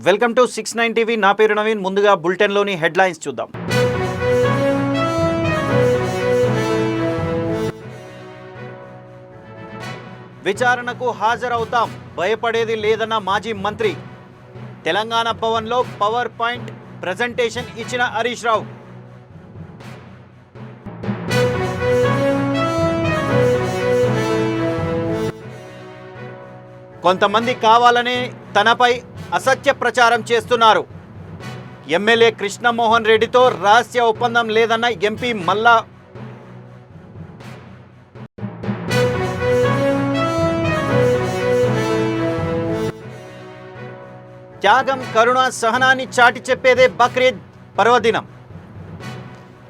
Welcome to 69 TV. నా పేరు నవీన్. ముందుగా బులెటిన్లోని హెడ్లైన్స్ చూద్దాం. విచారణకు హాజరవుతాం, భయపడేది లేదన్న మాజీ మంత్రి. తెలంగాణ భవన్లో పవర్ పాయింట్ ప్రజెంటేషన్ ఇచ్చిన హరీష్ రావు. కొంతమంది కావాలనే తనపై అసత్య ప్రచారం చేస్తున్నారు. ఎమ్మెల్యే కృష్ణమోహన్ రెడ్డితో రహస్య ఒప్పందం లేదన్న ఎంపీ మల్లా. త్యాగం, కరుణ, సహనాన్ని చాటి చెప్పేదే బక్రీద్ పర్వదినం.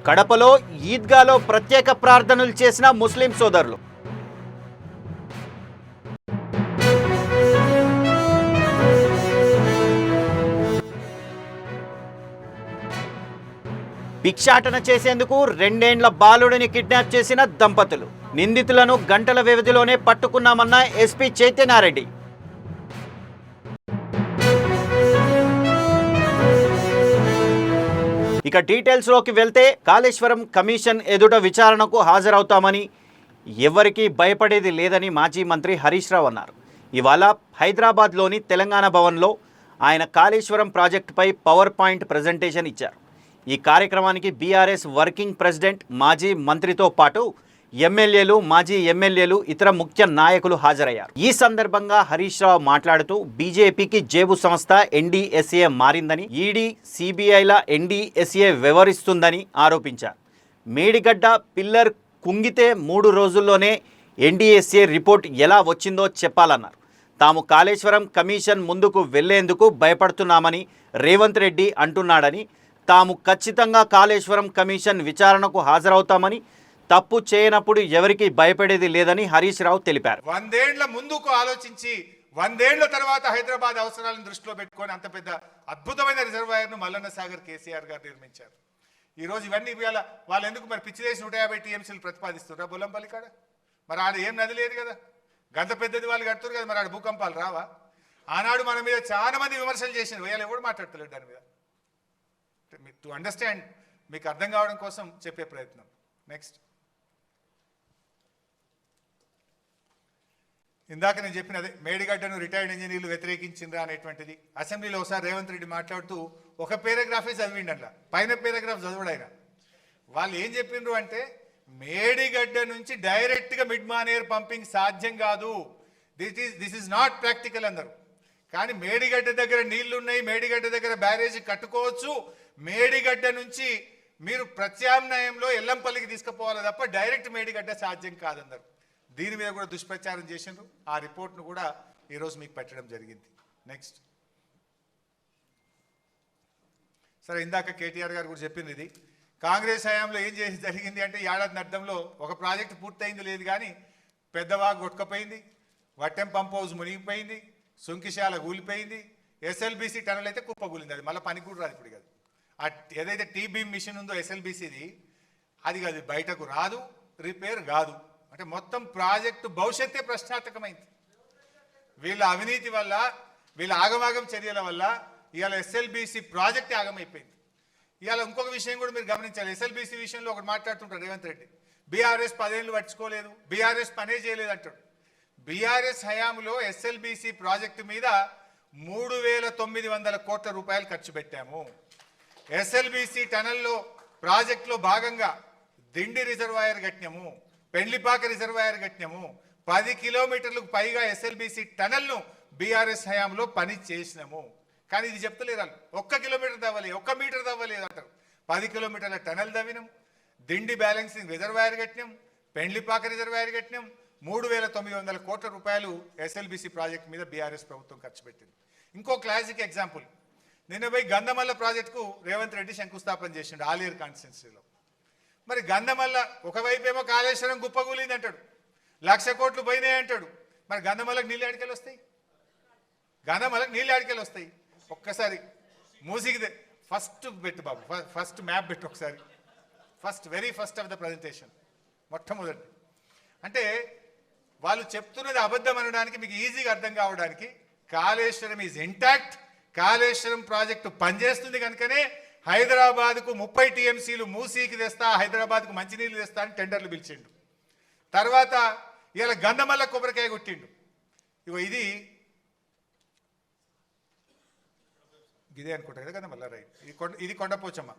కడపలో ఈద్గాలో ప్రత్యేక ప్రార్థనలు చేసిన ముస్లిం సోదరులు. భిక్షాటన చేసేందుకు 2 ఏండ్ల బాలుడిని కిడ్నాప్ చేసిన దంపతులు. నిందితులను గంటల వ్యవధిలోనే పట్టుకున్నామన్న ఎస్పీ చైతన్యారెడ్డి. ఇక డీటెయిల్స్లోకి వెళ్తే, కాళేశ్వరం కమిషన్ ఎదుట విచారణకు హాజరవుతామని, ఎవరికీ భయపడేది లేదని మాజీ మంత్రి హరీష్ రావు అన్నారు. ఇవాళ హైదరాబాద్లోని తెలంగాణ భవన్లో ఆయన కాళేశ్వరం ప్రాజెక్టుపై పవర్ పాయింట్ ప్రజెంటేషన్ ఇచ్చారు. ఈ కార్యక్రమానికి బీఆర్ఎస్ వర్కింగ్ ప్రెసిడెంట్, మాజీ మంత్రితో పాటు ఎమ్మెల్యేలు, మాజీ ఎమ్మెల్యేలు, ఇతర ముఖ్య నాయకులు హాజరయ్యారు. ఈ సందర్భంగా హరీష్ రావు మాట్లాడుతూ, బీజేపీకి జేబు సంస్థ ఎన్డీఎస్ఏ మారిందని, ఈడీ, సిబిఐల ఎన్డీఎస్ఏ వ్యవహరిస్తుందని ఆరోపించారు. మేడిగడ్డ పిల్లర్ కుంగితే 3 రోజుల్లోనే ఎన్డీఎస్ఏ రిపోర్ట్ ఎలా వచ్చిందో చెప్పాలన్నారు. తాము కాళేశ్వరం కమిషన్ ముందుకు వెళ్లేందుకు భయపడుతున్నామని రేవంత్ రెడ్డి అంటున్నాడని, తాము ఖచ్చితంగా కాళేశ్వరం కమిషన్ విచారణకు హాజరవుతామని, తప్పు చేయనప్పుడు ఎవరికి భయపడేది లేదని హరీష్ రావు తెలిపారు. 100 ఏళ్ల ముందుకు ఆలోచించి 100 ఏళ్ల తర్వాత హైదరాబాద్ అవసరాలను దృష్టిలో పెట్టుకొని అంత పెద్ద అద్భుతమైన రిజర్వాయర్ను మల్లన్న సాగర్ కేసీఆర్ గారు నిర్మించారు. ఈరోజు ఇవన్నీ వాళ్ళు ఎందుకు మరి పిచ్చిదేసి 150 టీఎంసీలు ప్రతిపాదిస్తున్నారు బొల్లంపల్లి కాడ? మరి ఆడ ఏం నది లేదు కదా, గంత పెద్దది వాళ్ళు కడుతున్నారు కదా, మరి ఆడ భూకంపాలు రావా? ఆనాడు మన మీద చాలా మంది విమర్శలు చేసిన వేయాలి, ఎవరు మాట్లాడతలేడు దాని మీద. టు అండర్స్టాండ్, మీకు అర్థం కావడం కోసం చెప్పే ప్రయత్నం. నెక్స్ట్, ఇందాక నేను చెప్పిన అదే మేడిగడ్డను రిటైర్డ్ ఇంజనీర్లు వ్యతిరేకించిండ్రా అనేటువంటిది అసెంబ్లీలో ఒకసారి రేవంత్ రెడ్డి మాట్లాడుతూ ఒక పేరాగ్రాఫే చదివిండి, అట్లా పైన పేరాగ్రాఫ్ చదవడాయన. వాళ్ళు ఏం చెప్పిండ్రు అంటే, మేడిగడ్డ నుంచి డైరెక్ట్గా మిడ్ మానేర్ పంపింగ్ సాధ్యం కాదు, దిస్ ఈజ్ నాట్ ప్రాక్టికల్ అందరు. కానీ మేడిగడ్డ దగ్గర నీళ్లున్నాయి, మేడిగడ్డ దగ్గర బ్యారేజీ కట్టుకోవచ్చు, మేడిగడ్డ నుంచి మీరు ప్రత్యామ్నాయంలో ఎల్లంపల్లికి తీసుకుపోవాలి తప్ప డైరెక్ట్ మేడిగడ్డ సాధ్యం కాదన్నారు. దీని మీద కూడా దుష్ప్రచారం చేసిండ్రు. ఆ రిపోర్ట్ను కూడా ఈరోజు మీకు పెట్టడం జరిగింది. నెక్స్ట్, సరే, ఇందాక కేటీఆర్ గారు కూడా చెప్పింది, ఇది కాంగ్రెస్ హయాంలో ఏం చేసి జరిగింది అంటే, ఏడాది అర్థంలో ఒక ప్రాజెక్టు పూర్తయింది లేదు, కానీ పెద్దవాగు కొట్టుకపోయింది, వట్టెం పంప్ హౌస్ మునిగిపోయింది, సుంకిశాల కూలిపోయింది, ఎస్ఎల్బీసీ టనల్ అయితే కుప్పకూలింది. అది మళ్ళీ పని కూడా రాదు ఇప్పుడు. కాదు, ఏదైతే టీబీమ్ మిషన్ ఉందో ఎస్ఎల్బీసీది, అది కాదు, బయటకు రాదు, రిపేర్ కాదు. అంటే మొత్తం ప్రాజెక్టు భవిష్యత్తే ప్రశ్నార్థకమైంది. వీళ్ళ అవినీతి వల్ల, వీళ్ళ ఆగమాగం చర్యల వల్ల ఇవాళ ఎస్ఎల్బీసీ ప్రాజెక్టే ఆగమైపోయింది. ఇవాళ ఇంకొక విషయం కూడా మీరు గమనించాలి. ఎస్ఎల్బీసీ విషయంలో ఒకటి మాట్లాడుతుంటారు రేవంత్ రెడ్డి, బీఆర్ఎస్ 10 ఏళ్ళు పట్టుకోలేదు, బీఆర్ఎస్ పనే చేయలేదు అంటాడు. బీఆర్ఎస్ హయాంలో ఎస్ఎల్బీసీ ప్రాజెక్టు మీద 3,900 కోట్ల రూపాయలు ఖర్చు పెట్టాము. ఎస్ఎల్బీసీ టనల్లో ప్రాజెక్టులో భాగంగా దిండి రిజర్వాయర్ కట్టినాము, పెండ్లిపాక రిజర్వాయర్ కట్టినాము, 10 కిలోమీటర్లకు పైగా ఎస్ఎల్బీసీ టనల్ను బీఆర్ఎస్ హయాంలో పని చేసినాము. కానీ ఇది చెప్తలేరు వాళ్ళు. 1 కిలోమీటర్ తవ్వలేదు, 1 మీటర్ తవ్వలేదు అంటారు. 10 కిలోమీటర్ల టనల్ తవ్వినాం, దిండి బ్యాలెన్సింగ్ రిజర్వాయర్ కట్టినాం, పెండ్లిపాక రిజర్వాయర్ కట్టినాం. 3,900 కోట్ల రూపాయలు ఎస్ఎల్బీసీ ప్రాజెక్ట్ మీద బీఆర్ఎస్ ప్రభుత్వం ఖర్చు పెట్టింది. ఇంకో క్లాసిక్ ఎగ్జాంపుల్, నిన్న పోయి గంధమల్ల ప్రాజెక్టుకు రేవంత్ రెడ్డి శంకుస్థాపన చేసిండు ఆలేరు కాన్స్టిట్యున్సీలో. మరి గంధమల్ల ఒకవైపు ఏమో కాళేశ్వరం గుప్పగూలింది అంటాడు, 1,00,000 కోట్లు పోయినాయి అంటాడు. మరి గంధమల్లకు నీళ్ళు ఆడికెళ్ళి వస్తాయి? గంధమల్లకు నీళ్ళు ఆడికెళ్ళి వస్తాయి? ఒక్కసారి మూసికి ఫస్ట్ పెట్టు బాబు, ఫస్ట్ మ్యాప్ పెట్టు ఒకసారి, very first of the presentation, మొట్టమొదటి. అంటే వాళ్ళు చెప్తున్నది అబద్ధం అనడానికి మీకు ఈజీగా అర్థం కావడానికి, Kaleshwaram is intact, Kaleshwaram project పనిచేస్తుంది కనుకనే హైదరాబాద్కు 30 టీఎంసీలు మూసీకి తెస్తా, హైదరాబాద్కు మంచినీళ్ళు తెస్తా అని టెండర్లు పిలిచిండు. తర్వాత ఇలా గంధమల్ల కొబ్బరికాయ కొట్టిండు. ఇగో ఇదే అనుకుంటా కదా గంధమల్ల, రైట్. ఇది కొండపోచమ్మ.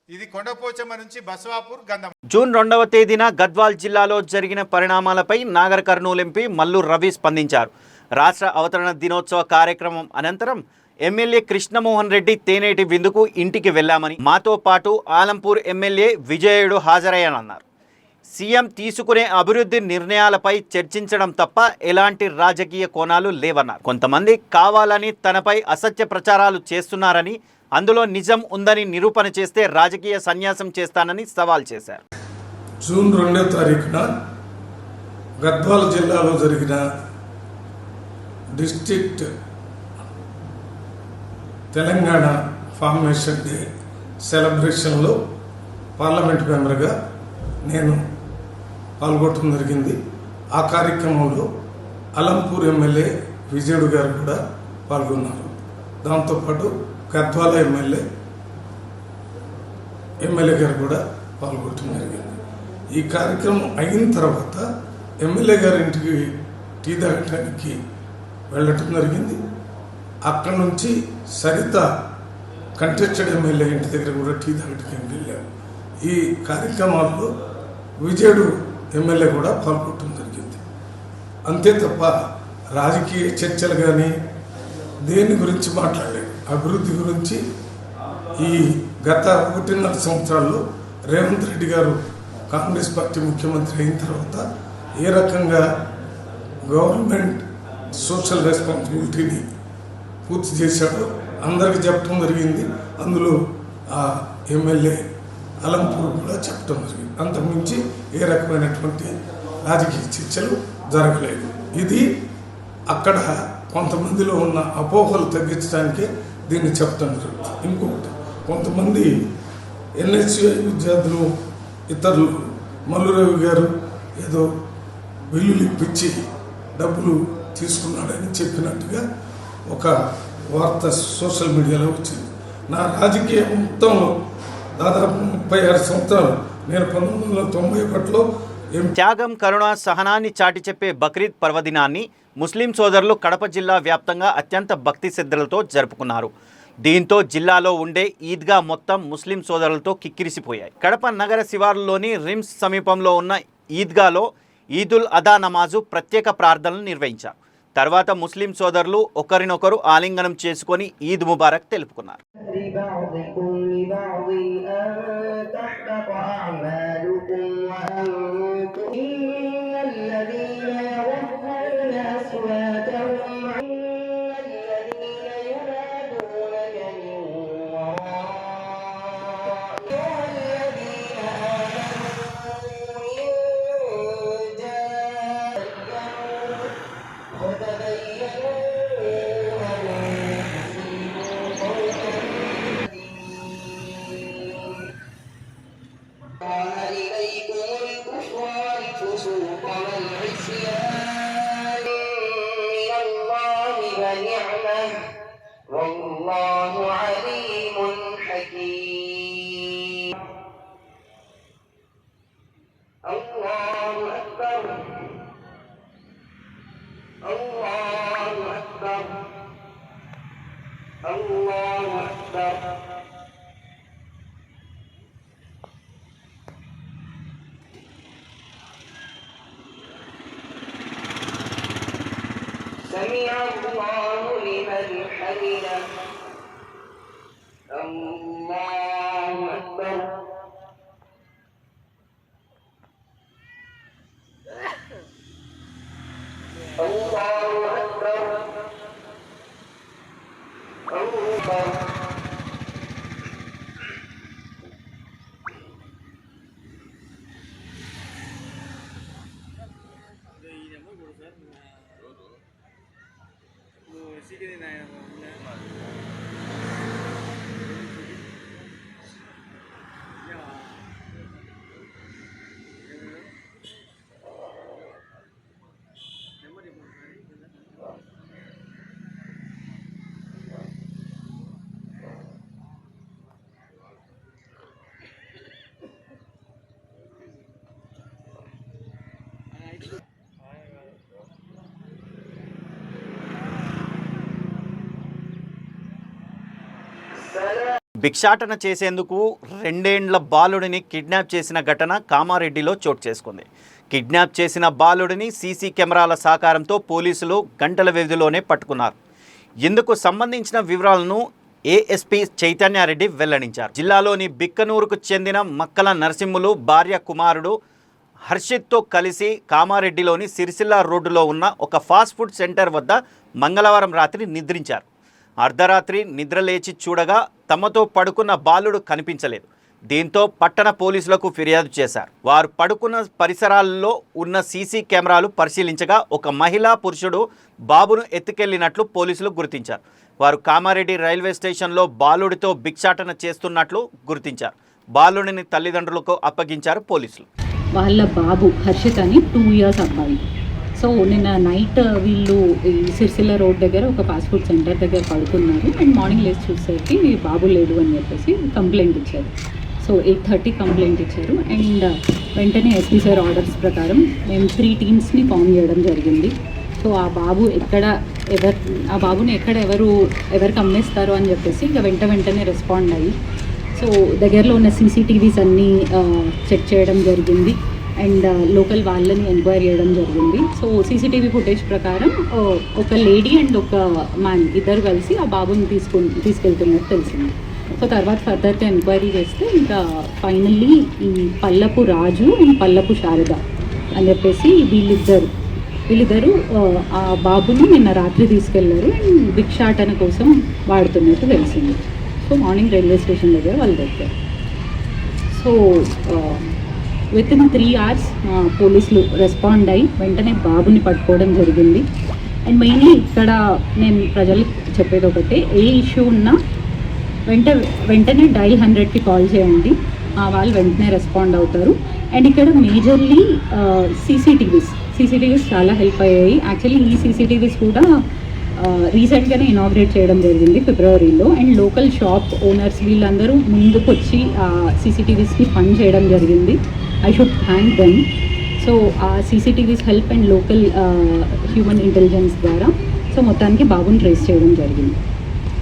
ఇది కొండపోచమ్మ నుంచి బసవాపూర్ గంధం. జూన్ 2వ తేదీన గద్వాల్ జిల్లాలో జరిగిన పరిణామాలపై నాగర్ కర్నూలు ఎంపీ మల్లు రవి స్పందించారు. రాష్ట్ర అవతరణ దినోత్సవ కార్యక్రమం అనంతరం ఎమ్మెల్యే కృష్ణమోహన్ రెడ్డి తేనేటి విందుకు ఇంటికి వెళ్లామని, మాతో పాటు ఆలంపూర్ ఎమ్మెల్యే విజయుడు హాజరయ్యానన్నారు. సీఎం తీసుకునే అభివృద్ధి నిర్ణయాలపై చర్చించడం తప్ప ఎలాంటి రాజకీయ కోణాలు లేవన్నారు. కొంతమంది కావాలని తనపై అసత్య ప్రచారాలు చేస్తున్నారని, అందులో నిజం ఉందని నిరూపణ చేస్తే రాజకీయ సన్యాసం చేస్తానని సవాల్ చేశారు. జూన్ 2వ తారీఖున గద్వాల జిల్లాలో జరిగిన డిస్ట్రిక్ట్ తెలంగాణ ఫార్మేషన్ డే సెలబ్రేషన్లో పార్లమెంట్ మెంబర్గా నేను పాల్గొనడం జరిగింది. ఆ కార్యక్రమంలో అలంపూర్ ఎమ్మెల్యే విజయుడు గారు కూడా పాల్గొన్నారు. దాంతోపాటు గద్వాల ఎమ్మెల్యే గారు కూడా పాల్గొనడం జరిగింది. ఈ కార్యక్రమం అయిన తర్వాత ఎమ్మెల్యే గారి ఇంటికి టీ తాగడానికి వెళ్ళటం జరిగింది. అక్కడ నుంచి సరిత కంటెస్టెడ్ ఎమ్మెల్యే ఇంటి దగ్గర కూడా టీ తాగడానికి వెళ్ళారు. ఈ కార్యక్రమాల్లో విజయుడు ఎమ్మెల్యే కూడా పాల్గొనడం జరిగింది. అంతే తప్ప రాజకీయ చర్చలు కానీ దేని గురించి మాట్లాడలేదు. అభివృద్ధి గురించి ఈ గత 1.5 సంవత్సరాల్లో రేవంత్ రెడ్డి గారు కాంగ్రెస్ పార్టీ ముఖ్యమంత్రి అయిన తర్వాత ఏ రకంగా గవర్నమెంట్ సోషల్ రెస్పాన్సిబిలిటీని పూర్తి చేశాడో అందరికీ చెప్పడం జరిగింది. అందులో ఆ ఎమ్మెల్యే అలంపూర్ కూడా చెప్పడం జరిగింది. అంతకుమించి ఏ రకమైనటువంటి రాజకీయ చర్చలు జరగలేదు. ఇది అక్కడ కొంతమందిలో ఉన్న అపోహలు తగ్గించడానికే దీన్ని చెప్పడం జరుగుతుంది. ఇంకొకటి, కొంతమంది ఎన్హెచ్ఐ విద్యార్థులు ఇతరులు మల్లురవి గారు ఏదో బిల్లులు ఇప్పించి డబ్బులు తీసుకున్నాడని చెప్పినట్టుగా ఒక వార్త సోషల్ మీడియాలో వచ్చింది. నా రాజకీయ మొత్తంలో దాదాపు 36 సంవత్సరాలు, నేను 1991లో త్యాగం, కరుణ, సహనాన్ని చాటి చెప్పే బక్రీద్ పర్వదినాన్ని ముస్లిం సోదరులు కడప జిల్లా వ్యాప్తంగా అత్యంత భక్తి శ్రద్ధలతో జరుపుకున్నారు. దీంతో జిల్లాలో ఉండే ఈద్గా మొత్తం ముస్లిం సోదరులతో కిక్కిరిసిపోయాయి. కడప నగర శివారులోని రిమ్స్ సమీపంలో ఉన్న ఈద్గాలో ఈదుల్ అదా నమాజు ప్రత్యేక ప్రార్థనలు నిర్వహించారు. తర్వాత ముస్లిం సోదరులు ఒకరినొకరు ఆలింగనం చేసుకొని ఈద్ ముబారక్ తెలుపుకున్నారు. والله عليم حكيم. الله أكبر الله أكبر الله أكبر. سمع الله لمن حمده. الله أكبر. الله أكبر. الله أكبر. భిక్షాటన చేసేందుకు 2 ఏండ్ల బాలుడిని కిడ్నాప్ చేసిన ఘటన కామారెడ్డిలో చోటు చేసుకుంది. కిడ్నాప్ చేసిన బాలుడిని సీసీ కెమెరాల సహకారంతో పోలీసులు గంటల వ్యవధిలోనే పట్టుకున్నారు. ఇందుకు సంబంధించిన వివరాలను ఏఎస్పీ చైతన్యారెడ్డి వెల్లడించారు. జిల్లాలోని బిక్కనూరుకు చెందిన మక్కల నరసింహులు భార్య కుమారుడు హర్షిత్తో కలిసి కామారెడ్డిలోని సిరిసిల్ల రోడ్డులో ఉన్న ఒక ఫాస్ట్ ఫుడ్ సెంటర్ వద్ద మంగళవారం రాత్రి నిద్రించారు. అర్ధరాత్రి నిద్రలేచి చూడగా తమతో పడుకున్న బాలుడు కనిపించలేదు. దీంతో పట్టణ పోలీసులకు ఫిర్యాదు చేశారు. వారు పడుకున్న పరిసరాల్లో ఉన్న సీసీ కెమెరాలు పరిశీలించగా ఒక మహిళా పురుషుడు బాబును ఎత్తుకెళ్లినట్లు పోలీసులు గుర్తించారు. వారు కామారెడ్డి రైల్వే స్టేషన్లో బాలుడితో భిక్షాటన చేస్తున్నట్లు గుర్తించారు. బాలుడిని తల్లిదండ్రులకు అప్పగించారు పోలీసులు. వాళ్ళ బాబు హర్షిత్ అని 2 ఇయర్స్ అబ్బాయి. సో నిన్న నైట్ వీళ్ళు ఈ సిరిసిల్ల రోడ్ దగ్గర ఒక ఫాస్ట్ ఫుడ్ సెంటర్ దగ్గర పడుకున్నారు. అండ్ మార్నింగ్ లేచి చూసేసరికి బాబు లేడు అని చెప్పేసి కంప్లైంట్ ఇచ్చారు. సో 8:30 కంప్లైంట్ ఇచ్చారు. అండ్ వెంటనే ఎస్పీ సార్ ఆర్డర్స్ ప్రకారం మేము 3 టీమ్స్ని ఫామ్ చేయడం జరిగింది. సో ఆ బాబుని ఎవరికి అమ్మేస్తారు అని చెప్పేసి ఇంకా వెంటనే రెస్పాండ్ అయ్యి సో దగ్గరలో ఉన్న సీసీటీవీస్ అన్నీ చెక్ చేయడం జరిగింది. అండ్ లోకల్ వాళ్ళని ఎంక్వైరీ చేయడం జరిగింది. సో సీసీటీవీ ఫుటేజ్ ప్రకారం ఒక లేడీ అండ్ ఒక మ్యాన్ ఇద్దరు కలిసి ఆ బాబుని తీసుకెళ్తున్నట్టు తెలిసింది. సో తర్వాత ఫర్దర్గా ఎంక్వైరీ చేస్తే ఇంకా ఫైనల్లీ ఈ పల్లపు రాజు అండ్ పల్లపు శారద అని చెప్పేసి వీళ్ళిద్దరు ఆ బాబును నిన్న రాత్రి తీసుకెళ్లారు అండ్ భిక్షాటన కోసం వాడుతున్నట్టు తెలిసింది. సో మార్నింగ్ రైల్వే స్టేషన్ దగ్గర వాళ్ళు దొరికారు. సో విత్ ఇన్ 3 hours పోలీసులు రెస్పాండ్ అయ్యి వెంటనే బాబుని పట్టుకోవడం జరిగింది. అండ్ మెయిన్లీ ఇక్కడ నేను ప్రజలకు చెప్పేది ఒకటే, ఏ ఇష్యూ ఉన్నా వెంటనే డైల్ 100కి కాల్ చేయండి, వాళ్ళు వెంటనే రెస్పాండ్ అవుతారు. అండ్ ఇక్కడ మేజర్లీ సీసీటీవీస్ చాలా హెల్ప్ అయ్యాయి. యాక్చువల్లీ ఈ సీసీటీవీస్ కూడా రీసెంట్గానే ఇనాగ్రేట్ చేయడం జరిగింది ఫిబ్రవరిలో. అండ్ లోకల్ షాప్ ఓనర్స్ వీళ్ళందరూ ముందుకు వచ్చి సీసీటీవీస్కి ఫండ్ చేయడం జరిగింది. I should thank them. So ఆ CCTVs help and local human intelligence ద్వారా సో మొత్తానికి బాబుని ట్రేస్ చేయడం జరిగింది.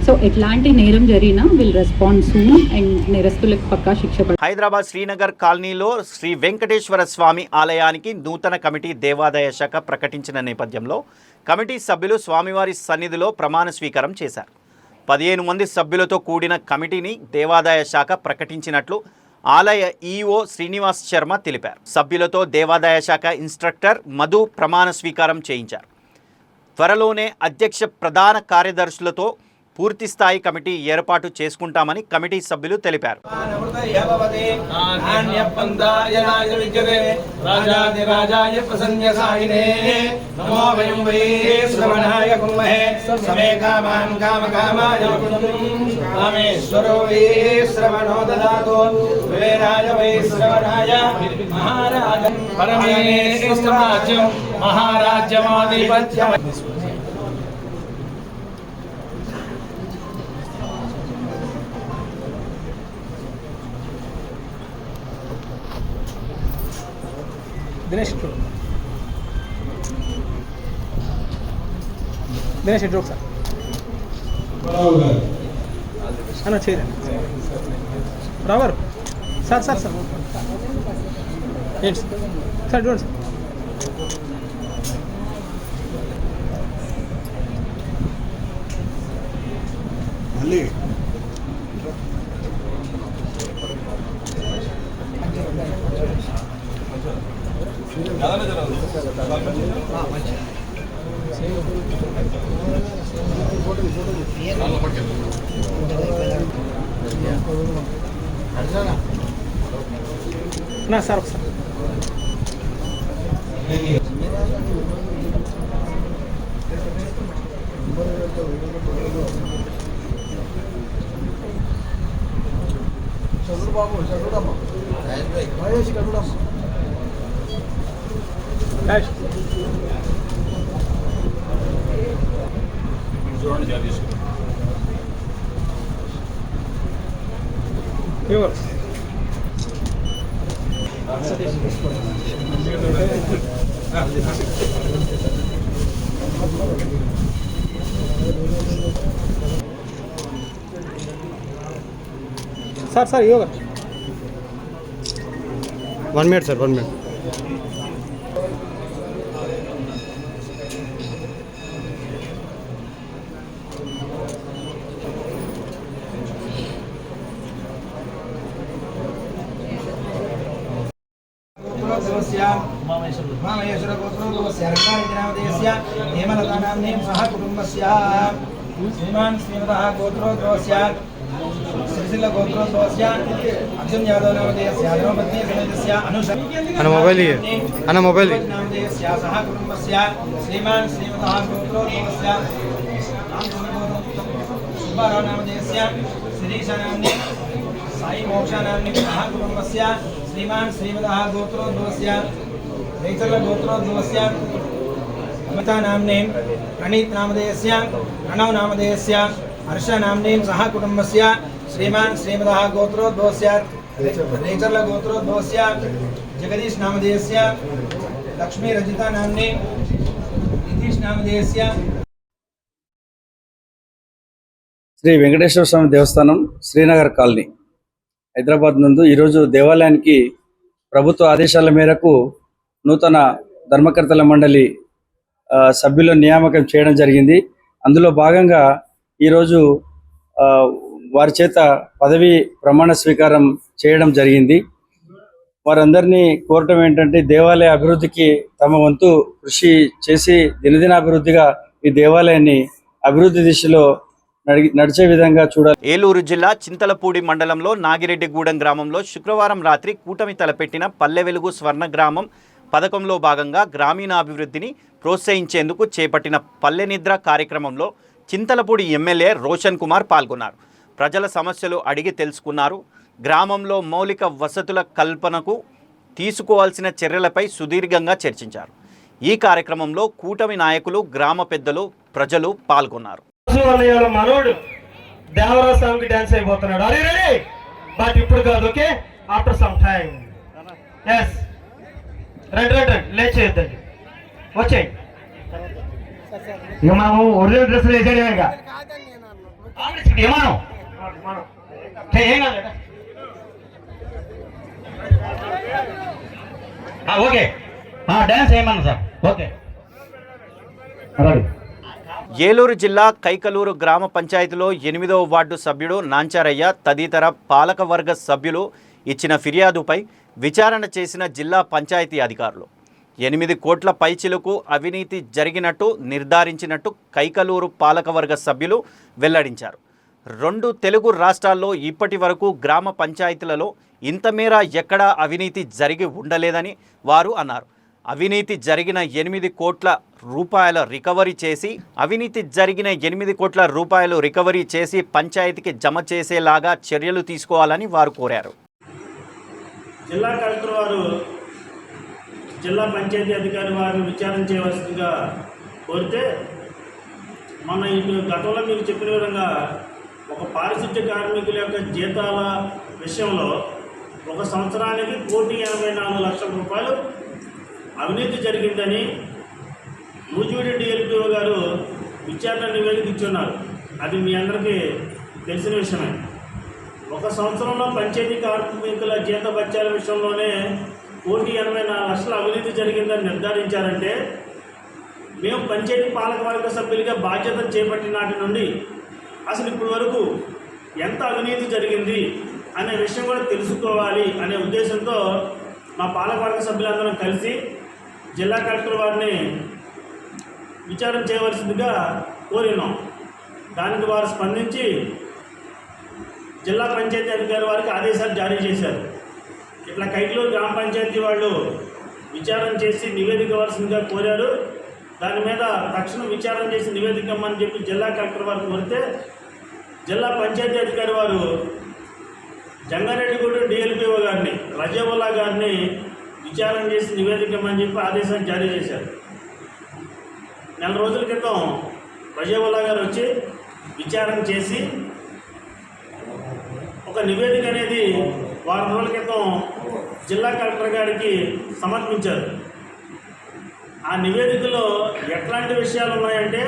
సో ఎట్లాంటి నేరం జరిగినా విల్ రెస్పాండ్ సూన్ అండ్ నేరస్తులకు పక్కా శిక్ష పడాలి. హైదరాబాద్ శ్రీనగర్ కాలనీలో శ్రీ వెంకటేశ్వర స్వామి ఆలయానికి నూతన కమిటీ దేవాదాయ శాఖ ప్రకటించిన నేపథ్యంలో కమిటీ సభ్యులు స్వామివారి సన్నిధిలో ప్రమాణ స్వీకారం చేశారు. 15 మంది సభ్యులతో కూడిన కమిటీని దేవాదాయ శాఖ ప్రకటించినట్లు ఆలయ ఈఓ శ్రీనివాస్ శర్మ తెలిపారు. సభ్యులతో దేవాదాయ శాఖ ఇన్స్ట్రక్టర్ మధు ప్రమాణ స్వీకారం చేయించారు. త్వరలోనే అధ్యక్ష ప్రధాన కార్యదర్శులతో పూర్తి స్థాయి కమిటీ ఏర్పాటు చేసుకుంటామని కమిటీ సభ్యులు తెలిపారు. దినేష్ ఇటు ఒకసారి అన్న చేయరా రావారు సార్ ఏంటి సార్ చూడండి సార్. మళ్ళీ నా సార్ ఒకసారి చదువుబాబు చదువుడమ్మా మహేష్ చదువుడమ్మా సార్ యోగా 1 minute సార్ 1 minute. श्रीमान श्रीमतः गोत्रोद्भवस्य श्रीशिल गोत्रोद्भवस्य अर्जुन यादव नामधेयस्य यादवपत्नी समेतस्य అన్న మొబైల్ नामधेयस्य सह कुटुम्बस्य श्रीमान श्रीमतः गोत्रोद्भवस्य सुब्बाराव नामधेयस्य शिरीष नाम्नि साई मोक्ष नाम्नि सह कुटुम्बस्य श्रीमान श्रीमतः गोत्रोद्भवस्य रैचल गोत्रोद्भवस्य अमिता नाम्ने प्रणीत नामधेयस्य प्रणव नामधेयस्य हर्ष नाम्ने सह कुटुम्बस्य श्रीमान श्रीमतः गोत्रोद्भवस्य रेचर्ल गोत्रोद्भवस्य जगदीश नामधेयस्य लक्ष्मी रजिता नाम्ने नितीश नामधेयस्य శ్రీ వెంకటేశ్వర స్వామి దేవస్థానం శ్రీనగర్ కాలనీ హైదరాబాద్ నందు ఈరోజు దేవాలయానికి ప్రభుత్వ ఆదేశాల మేరకు నూతన ధర్మకర్తల మండలి సభ్యుల నియామకం చేయడం జరిగింది. అందులో భాగంగా ఈరోజు వారి చేత పదవి ప్రమాణ స్వీకారం చేయడం జరిగింది. వారందరినీ కోరటం ఏంటంటే దేవాలయ అభివృద్ధికి తమ వంతు కృషి చేసి దినదినాభివృద్ధిగా ఈ దేవాలయాన్ని అభివృద్ధి దిశలో నడిచే విధంగా చూడాలి. ఏలూరు జిల్లా చింతలపూడి మండలంలో నాగిరెడ్డిగూడెం గ్రామంలో శుక్రవారం రాత్రి కూటమి తలపెట్టిన పల్లె వెలుగు స్వర్ణ గ్రామం పథకంలో భాగంగా గ్రామీణాభివృద్ధిని ప్రోత్సహించేందుకు చేపట్టిన పల్లె నిద్ర కార్యక్రమంలో చింతలపూడి ఎమ్మెల్యే రోషన్ కుమార్ పాల్గొన్నారు. ప్రజల సమస్యలు అడిగి తెలుసుకున్నారు. గ్రామంలో మౌలిక వసతుల కల్పనకు తీసుకోవాల్సిన చర్యలపై సుదీర్ఘంగా చర్చించారు. ఈ కార్యక్రమంలో కూటమి నాయకులు, గ్రామ పెద్దలు, ప్రజలు పాల్గొన్నారు. మనోడు దేవరాజ స్వామికి డాన్స్ అయిపోతున్నాడు. అరే రెడీ బట్ ఇప్పుడు కాదు, okay, after some time. Yes రండి రండి రండి, లేచేద్దండి, వచ్చాయి. ఇక మనము ఒరిజినల్ డ్రెస్సులు వేసాడు ఇక ఏమనం ఏం కాదు. ఓకే డాన్స్ ఏమన్నా సార్, ఓకే రెడీ. ఏలూరు జిల్లా కైకలూరు గ్రామ పంచాయతీలో 8వ వార్డు సభ్యుడు నాంచారయ్య తదితర పాలకవర్గ సభ్యులు ఇచ్చిన ఫిర్యాదుపై విచారణ చేసిన జిల్లా పంచాయతీ అధికారులు 8 కోట్ల పైచిలకు అవినీతి జరిగినట్టు నిర్ధారించినట్టు కైకలూరు పాలకవర్గ సభ్యులు వెల్లడించారు. 2 తెలుగు రాష్ట్రాల్లో ఇప్పటి వరకు గ్రామ పంచాయతీలలో ఇంతమేర ఎక్కడా అవినీతి జరిగి ఉండలేదని వారు అన్నారు. అవినీతి జరిగిన 8 కోట్ల రూపాయల రికవరీ చేసి పంచాయతీకి జమ చేసేలాగా చర్యలు తీసుకోవాలని వారు కోరారు. జిల్లా కలెక్టర్ వారు జిల్లా పంచాయతీ అధికారి వారిని విచారణ చేయవలసిందిగా కోరితే, మన ఇటు గతంలో మీకు చెప్పిన విధంగా ఒక పారిశుద్ధ్య కార్మికుల యొక్క జీతాల విషయంలో 1 సంవత్సరానికి 1,84,00,000 రూపాయలు అవినీతి జరిగిందని నూజివీడు డిఎల్పిఓ గారు విచారణ నివేదిక ఇచ్చున్నారు. అది మీ అందరికీ తెలిసిన విషయమే. 1 సంవత్సరంలో పంచాయతీ కార్మికుల జీత బత్యాల విషయంలోనే 1,84,00,000 అవినీతి జరిగిందని నిర్ధారించారంటే, మేము పంచాయతీ పాలకవర్గ సభ్యులుగా బాధ్యత చేపట్టిన నాటి నుండి అసలు ఇప్పటి వరకు ఎంత అవినీతి జరిగింది అనే విషయం కూడా తెలుసుకోవాలి అనే ఉద్దేశంతో మా పాలకవర్గ సభ్యులందరం కలిసి జిల్లా కలెక్టర్ వారిని విచారణ చేయవలసిందిగా కోరినాం. దానికి వారు స్పందించి జిల్లా పంచాయతీ అధికారి వారికి ఆదేశాలు జారీ చేశారు. ఇట్లా కైకలూరు గ్రామ పంచాయతీ వాళ్ళు విచారణ చేసి నివేదిక ఇవ్వాల్సిందిగా కోరారు. దాని మీద తక్షణం విచారణ చేసి నివేదిక ఇవ్వమని చెప్పి జిల్లా కలెక్టర్ వారు కోరితే, జిల్లా పంచాయతీ అధికారి వారు జంగారెడ్డిగూడెం డిఎల్పిఓ గారిని, రజావుల్లా గారిని విచారణ చేసి నివేదిక ఇవ్వమని చెప్పి ఆదేశాలు జారీ చేశారు. 4 రోజుల క్రితం రజావుల్లా గారు వచ్చి విచారణ చేసి ఒక నివేదిక అనేది 4 రోజుల క్రితం జిల్లా కలెక్టర్ గారికి సమర్పించారు. ఆ నివేదికలో ఎట్లాంటి విషయాలు ఉన్నాయంటే,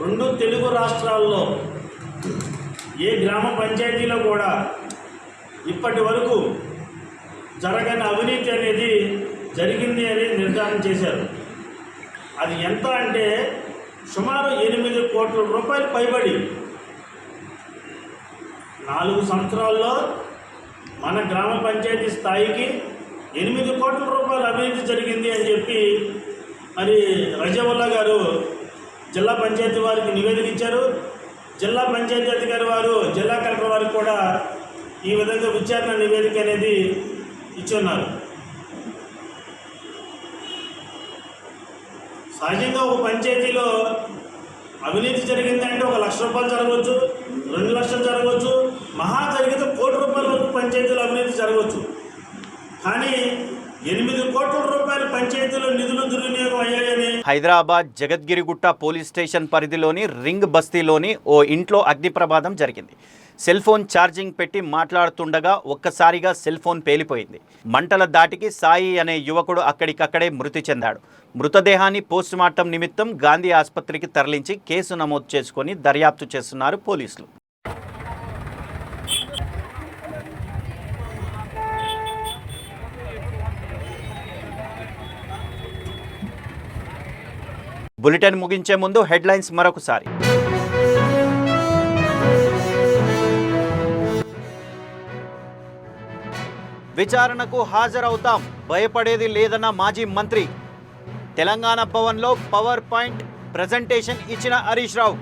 2 తెలుగు రాష్ట్రాల్లో ఏ గ్రామ పంచాయతీలో కూడా ఇప్పటి వరకు జరగని అవినీతి అనేది జరిగింది అని నిర్ధారణ చేశారు. అది ఎంత అంటే సుమారు 8 కోట్ల రూపాయలు పైబడి 4 సంవత్సరాల్లో మన గ్రామ పంచాయతీ స్థాయికి 8 కోట్ల రూపాయల అవినీతి జరిగింది అని చెప్పి మరి రజవుల్లా గారు జిల్లా పంచాయతీ వారికి నివేదిక ఇచ్చారు. జిల్లా పంచాయతీ అధికారి వారు జిల్లా కలెక్టర్ వారికి కూడా ఈ విధంగా విచారణ నివేదిక అనేది ఇచ్చున్నారు. సహజంగా ఒక పంచాయతీలో అవినీతి జరిగిందంటే 1 లక్ష రూపాయలు జరగవచ్చు, 2 లక్షలు జరగవచ్చు, మహా జరిగితే 1 కోటి రూపాయల వరకు పంచాయతీలో అవినీతి జరగవచ్చు. కానీ 8 కోట్ల రూపాయల పంచాయతీలో నిధులు దుర్వినియోగం అయ్యాయని హైదరాబాద్ జగద్గిరిగుట్ట పోలీస్ స్టేషన్ పరిధిలోని రింగ్ బస్తీలోని ఓ ఇంట్లో అగ్ని ప్రమాదం జరిగింది. సెల్ ఫోన్ ఛార్జింగ్ పెట్టి మాట్లాడుతుండగా ఒక్కసారిగా సెల్ ఫోన్ పేలిపోయింది. మంటల దాటికి సాయి అనే యువకుడు అక్కడికక్కడే మృతి చెందాడు. మృతదేహాన్ని పోస్టుమార్టం నిమిత్తం గాంధీ ఆసుపత్రికి తరలించి కేసు నమోదు చేసుకొని దర్యాప్తు చేస్తున్నారు పోలీసులు. బులెటిన్ ముగించే ముందు హెడ్లైన్స్ మరొకసారి. విచారణకు హాజరవుతాం, భయపడేది లేదన్న మాజీ మంత్రి. తెలంగాణ భవన్లో పవర్ పాయింట్ ప్రజెంటేషన్ ఇచ్చిన హరీష్ రావు.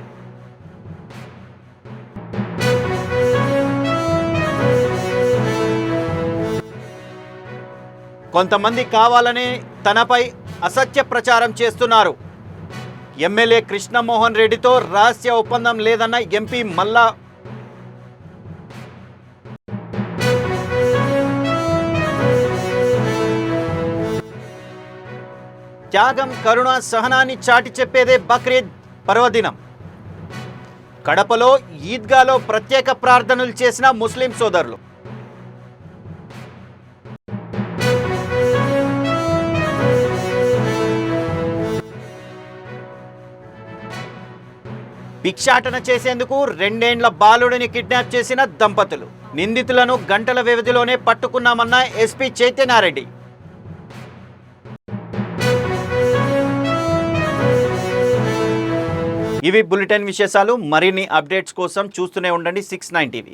కొంతమంది కావాలనే తనపై అసత్య ప్రచారం చేస్తున్నారు. ఎమ్మెల్యే కృష్ణమోహన్ రెడ్డితో రహస్య ఒప్పందం లేదన్న ఎంపీ మల్లా. త్యాగం, కరుణ, సహనాన్ని చాటి చెప్పేదే బక్రీద్ పర్వదినం. కడపలో ఈద్గాలో ప్రత్యేక ప్రార్థనలు చేసిన ముస్లిం సోదరులు. భిక్షాటన చేసేందుకు 2 ఏండ్ల బాలుడిని కిడ్నాప్ చేసిన దంపతులు. నిందితులను గంటల వ్యవధిలోనే పట్టుకున్నామన్న ఎస్పీ చైతన్యారెడ్డి. ఇవి బులెటిన్ విశేషాలు. మరిన్ని అప్డేట్స్ కోసం చూస్తూనే ఉండండి 6/9 టీవీ.